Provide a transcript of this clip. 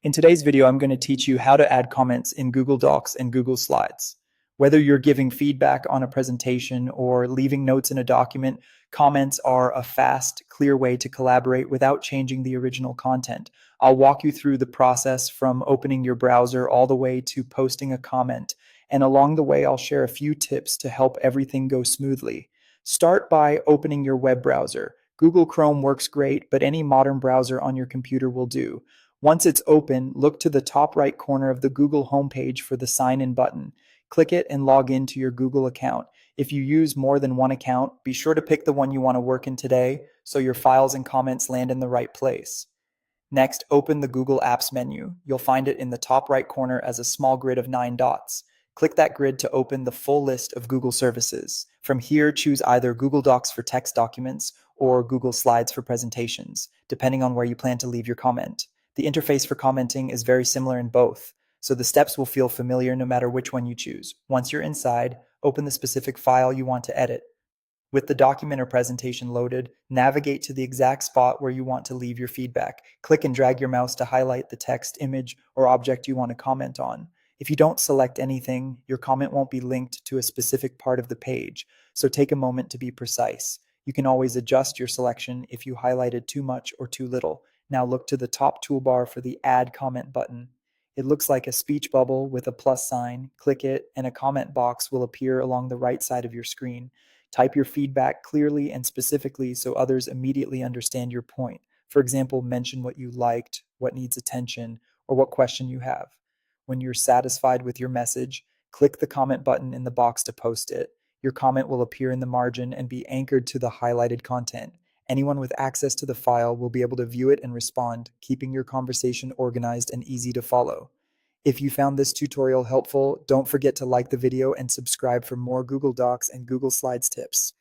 In today's video, I'm going to teach you how to add comments in Google Docs and Google Slides. Whether you're giving feedback on a presentation or leaving notes in a document, comments are a fast, clear way to collaborate without changing the original content. I'll walk you through the process from opening your browser all the way to posting a comment, and along the way, I'll share a few tips to help everything go smoothly. Start by opening your web browser. Google Chrome works great, but any modern browser on your computer will do. Once it's open, look to the top right corner of the Google homepage for the Sign In button. Click it and log into your Google account. If you use more than one account, be sure to pick the one you want to work in today so your files and comments land in the right place. Next, open the Google Apps menu. You'll find it in the top right corner as a small grid of 9 dots. Click that grid to open the full list of Google services. From here, choose either Google Docs for text documents or Google Slides for presentations, depending on where you plan to leave your comment. The interface for commenting is very similar in both, so the steps will feel familiar no matter which one you choose. Once you're inside, open the specific file you want to edit. With the document or presentation loaded, navigate to the exact spot where you want to leave your feedback. Click and drag your mouse to highlight the text, image, or object you want to comment on. If you don't select anything, your comment won't be linked to a specific part of the page, so take a moment to be precise. You can always adjust your selection if you highlighted too much or too little. Now look to the top toolbar for the Add Comment button. It looks like a speech bubble with a plus sign. Click it, and a comment box will appear along the right side of your screen. Type your feedback clearly and specifically so others immediately understand your point. For example, mention what you liked, what needs attention, or what question you have. When you're satisfied with your message, click the comment button in the box to post it. Your comment will appear in the margin and be anchored to the highlighted content. Anyone with access to the file will be able to view it and respond, keeping your conversation organized and easy to follow. If you found this tutorial helpful, don't forget to like the video and subscribe for more Google Docs and Google Slides tips.